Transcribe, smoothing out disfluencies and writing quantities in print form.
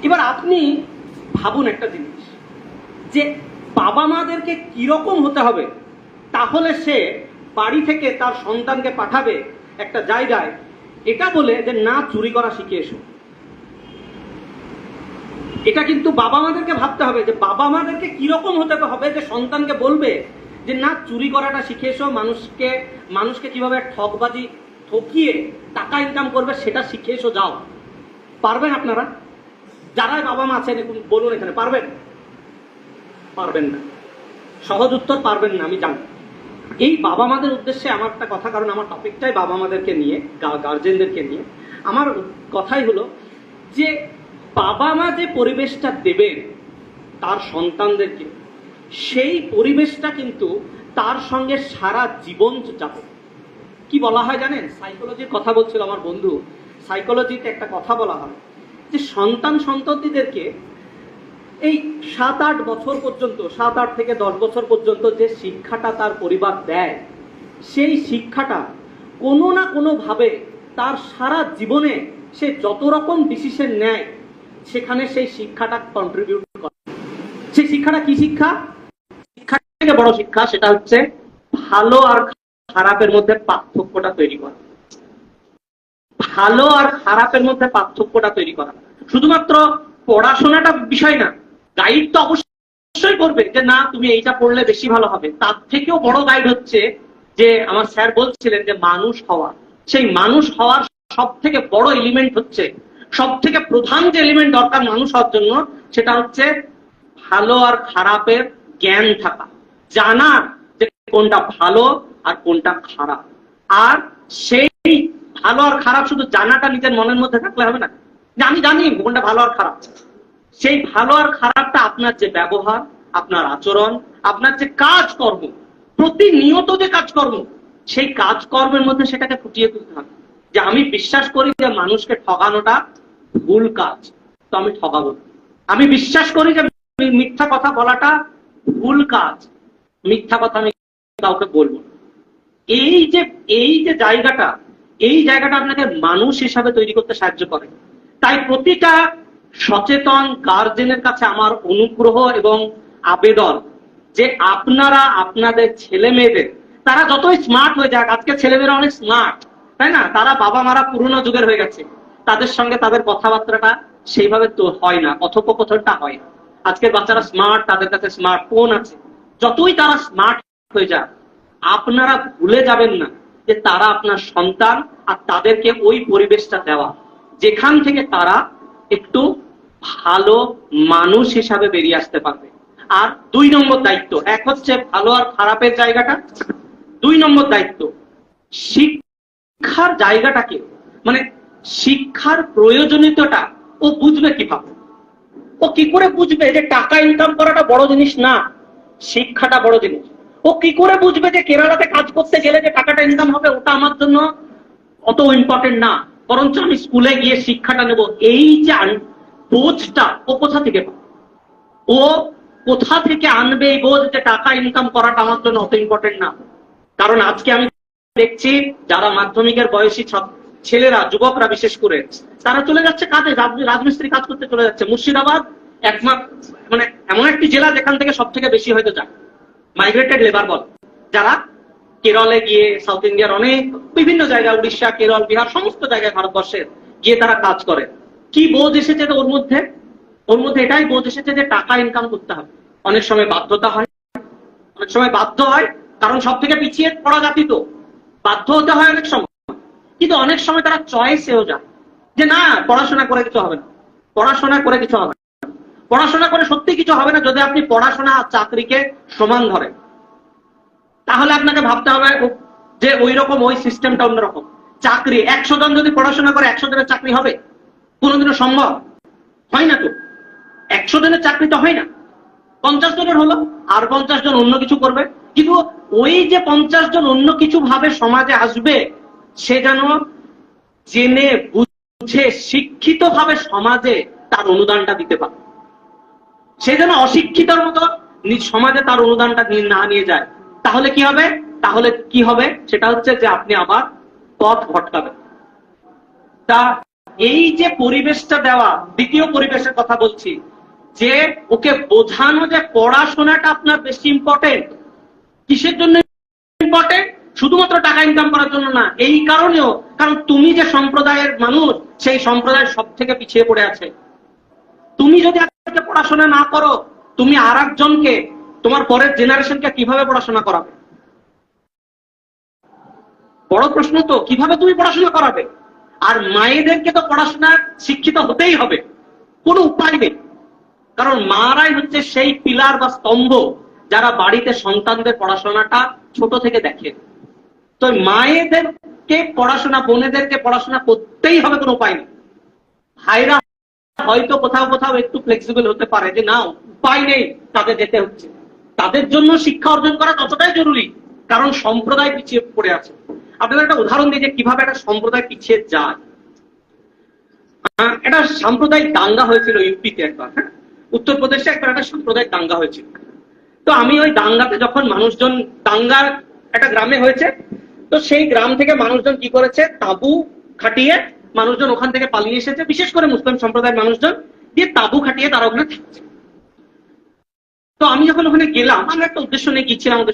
এবার আপনি ভাবুন একটা জিনিস, যে বাবা মাদেরকে কিরকম হতে হবে তাহলে সে বাড়ি থেকে তার সন্তানকে পাঠাবে একটা জায়গায় এটা বলে যে না চুরি করা শিখে এসো। এটা কিন্তু বাবা মাদেরকে ভাবতে হবে যে বাবা মাদেরকে কিরকম হতে হবে যে সন্তানকে বলবে যে না চুরি করাটা শিখে এসো, মানুষকে কিভাবে ঠকবাজি ঠকিয়ে টাকা ইনকাম করবে সেটা শিখে এসো, যাও। পারবেন আপনারা যারাই বাবা মা আছেন বলুন এখানে, পারবেন? পারবেন না। সহজ উত্তর পারবেন না, আমি জানি। এই বাবা মাদের উদ্দেশ্যে আমার একটা কথা, কারণ আমার টপিকটাই বাবা মাদেরকে নিয়ে, গার্জেনদেরকে নিয়ে। আমার কথাই হলো যে বাবা মা যে পরিবেশটা দেবেন তার সন্তানদেরকে, সেই পরিবেশটা কিন্তু তার সঙ্গে সারা জীবন যাবে। কি বলা হয় জানেন? সাইকোলজির কথা বলছিল আমার বন্ধু, সাইকোলজিতে একটা কথা বলা হয় যে সন্তানদেরকে এই 7-8 বছর পর্যন্ত, 7-8 থেকে 10 বছর পর্যন্ত যে শিক্ষাটা তার পরিবার দেয়, সেই শিক্ষাটা কোনো না কোনোভাবে তার সারা জীবনে সে যত রকম ডিসিশন নেয় সেখানে সেই শিক্ষাটা কন্ট্রিবিউট করে। সেই শিক্ষাটা কি শিক্ষা? শিক্ষার থেকে বড় শিক্ষা সেটা হচ্ছে ভালো আর খারাপের মধ্যে পার্থক্যটা তৈরি করা। ভালো আর খারাপের মধ্যে পার্থক্যটা তৈরি করা। শুধুমাত্র পড়াশোনাটা বিষয় না, গাইড তো অবশ্যই করবে যে না তুমি এইটা পড়লে বেশি ভালো হবে। তার থেকেও বড় গাইড হচ্ছে যে আমার স্যার বলছিলেন যে মানুষ হওয়া। সেই মানুষ হওয়ার সব থেকে বড় এলিমেন্ট হচ্ছে, সব থেকে প্রধান যে এলিমেন্ট দরকার মানুষ হওয়ার জন্য, সেটা হচ্ছে ভালো আর খারাপের জ্ঞান থাকা, জানা যে কোনটা ভালো আর কোনটা খারাপ। আর সেই ভালো আর খারাপ শুধু জানাটা নিজের মনের মধ্যে থাকলে হবে না, যে আমি জানি কোনটা ভালো আর খারাপ। সেই ভালো আর খারাপটা আপনার যে ব্যবহার, আপনার আচরণ, আপনার যে কাজকর্ম, প্রতিনিয়ত যে কাজকর্ম, সেই কাজকর্মের মধ্যে সেটাকে ফুটিয়ে তুলতে হবে। যে আমি বিশ্বাস করি যে মানুষকে ঠকানোটা ভুল কাজ, তো আমি ঠকাবো। আমি বিশ্বাস করি যে মিথ্যা কথা বলাটা ভুল কাজ, মিথ্যা কথা আমি কাউকে বলবো। এই যে জায়গাটা, এই জায়গাটা আপনাকে মানুষ হিসাবে তৈরি করতে সাহায্য করে। তাই প্রতিটা সচেতন গার্জেনের কাছে আমার অনুগ্রহ এবং আবেদন যে আপনারা আপনাদের ছেলে মেয়েদের, তারা যতই স্মার্ট হয়ে যাক, আজকে ছেলেমেয়েরা অনেক স্মার্ট, তাই না? তারা বাবা মারা পুরোনো যুগের হয়ে গেছে, তাদের সঙ্গে তাদের কথাবার্তাটা সেইভাবে তো হয় না, কথোপকথনটা হয় না। আজকের বাচ্চারা স্মার্ট, তাদের কাছে স্মার্টফোন আছে। যতই তারা স্মার্ট হয়ে যাক, আপনারা ভুলে যাবেন না যে তারা আপনার সন্তান, আর তাদেরকে ওই পরিবেশটা দেওয়া যেখান থেকে তারা একটু ভালো মানুষ হিসাবে বেরিয়ে আসতে পারবে। আর 2 নম্বর দায়িত্ব, এক হচ্ছে ভালো আর খারাপের জায়গাটা, 2 নম্বর দায়িত্ব শিক্ষার জায়গাটাকে, মানে শিক্ষার প্রয়োজনীয়তাটা ও বুঝবে কিভাবে। ও কি করে বুঝবে যে টাকা ইনকাম করাটা বড় জিনিস না, শিক্ষাটা বড় জিনিস? ও কি করে বুঝবে যে কেরালাতে কাজ করতে গেলে যে টাকাটা ইনকাম হবে ওটা আমার জন্য অত ইম্পর্টেন্ট না, বরঞ্চ আমি স্কুলে গিয়ে শিক্ষাটা নেব? এই যে বোঝটা ও কোথা থেকে পাবে? ও কোথা থেকে আনবে এই বোঝ যে টাকা ইনকাম করাটা আমার জন্য অত ইম্পর্টেন্ট না? কারণ আজকে আমি দেখছি যারা মাধ্যমিকের বয়সী ছেলেরা, যুবকরা বিশেষ করে, তারা চলে যাচ্ছে কাজে, রাজমিস্ত্রি কাজ করতে চলে যাচ্ছে। মুর্শিদাবাদ মানে এমন একটি জেলা যেখান থেকে সব থেকে বেশি হয়তো যায় মাইগ্রেটেড লেবার বল, যারা কেরলে গিয়ে, সাউথ ইন্ডিয়ার অনেক বিভিন্ন জায়গায়, উড়িষ্যা, কেরল, বিহার, সমস্ত জায়গায় ভারতবর্ষের গিয়ে তারা কাজ করে। কি বোঝ এসেছে ওর মধ্যে? ওর মধ্যে এটাই বোঝ এসেছে যে টাকা ইনকাম করতে হবে। অনেক সময় বাধ্যতা হয়, অনেক সময় বাধ্য হয়, কারণ সব থেকে পিছিয়ে পড়া জাতি তো বাধ্য হতে হয় অনেক সময়। কিন্তু অনেক সময় তারা চয়েসেও যায় যে না, পড়াশোনা করে কিছু হবে না, পড়াশোনা করে কিছু হবে না। পড়াশোনা করে সত্যি কিছু হবে না যদি আপনি পড়াশোনা আর চাকরিকে সমান ধরেন। তাহলে আপনাকে ভাবতে হবে যে ওই রকম, ওই সিস্টেমটা অন্যরকম। চাকরি 100 জন যদি পড়াশোনা করে 100 জনের চাকরি হবে? কোনোদিনও সম্ভব হয় না তো। 100 জনের চাকরি তো হয় না, 50 জনের হলো, আর 50 জন অন্য কিছু করবে। কিন্তু ওই যে 50 জন অন্য কিছু ভাবে সমাজে আসবে, সে যেন জেনে বুঝে শিক্ষিত ভাবে সমাজে তার অনুদানটা দিতে পারে। সে যেন অশিক্ষিতর মতো সমাজে তার অনুদানটা না নিয়ে যায়। তাহলে কি হবে? সেটা হচ্ছে যে আপনি আবার পথ ভটকাবেন। তা এই যে পরিবেশটা দেওয়া, দ্বিতীয় পরিবেশের কথা বলছি, যে ওকে বোঝানো যে পড়াশোনাটা আপনার বেশি ইম্পর্টেন্ট। কিসের জন্য ইম্পর্টেন্ট? শুধুমাত্র টাকা ইনকাম করার জন্য না, এই কারণেও, কারণ তুমি যে সম্প্রদায়ের মানুষ, সেই সম্প্রদায় সব থেকে পিছিয়ে পড়ে আছে। তুমি যদি আজকে পড়াশোনা না করো, তুমি আর একজনকে, তোমার পরের জেনারেশনকে কিভাবে পড়াশোনা করাবে? বড় প্রশ্ন তো, কিভাবে তুমি পড়াশোনা করাবে? আর মায়েদেরকে তো পড়াশোনা শিক্ষিত হতেই হবে, কোনো উপায় নেই। কারণ মারাই হচ্ছে সেই পিলার বা স্তম্ভ যারা বাড়িতে সন্তানদের পড়াশোনাটা ছোট থেকে দেখে। তো মায়েদেরকে পড়াশোনা, বোনেদেরকে পড়াশোনা করতেই হবে, কোনো উপায় নেই। ভাইরা হয়তো কোথাও কোথাও একটু ফ্লেক্সিবল হতে পারে, যে না উপায় নেই, তাদের যেতে হচ্ছে। তাদের জন্য শিক্ষা অর্জন করা ততটাই জরুরি, কারণ সম্প্রদায় পিছিয়ে পড়ে আছে। আপনাদের একটা উদাহরণ দিই যে কিভাবে একটা সম্প্রদায় পিছিয়ে যায়। একটা সাম্প্রদায়িক দাঙ্গা হয়েছিল ইউপিতে একবার, হ্যাঁ, উত্তরপ্রদেশে একবার একটা সাম্প্রদায়িক দাঙ্গা হয়েছিল। তো আমি ওই দাঙ্গাতে যখন মানুষজন, দাঙ্গার একটা গ্রামে হয়েছে, তো সেই গ্রাম থেকে মানুষজন কি করেছে, তাঁবু খাটিয়ে মানুষজন ওখান থেকে পালিয়ে এসেছে, বিশেষ করে মুসলিম সম্প্রদায়ের মানুষজন, দিয়ে তাঁবু খাটিয়ে তারা ওখানে থাকছে। তো আমি যখন ওখানে গেলাম, আমরা একটা উদ্দেশ্য নিয়ে গিয়েছিলাম,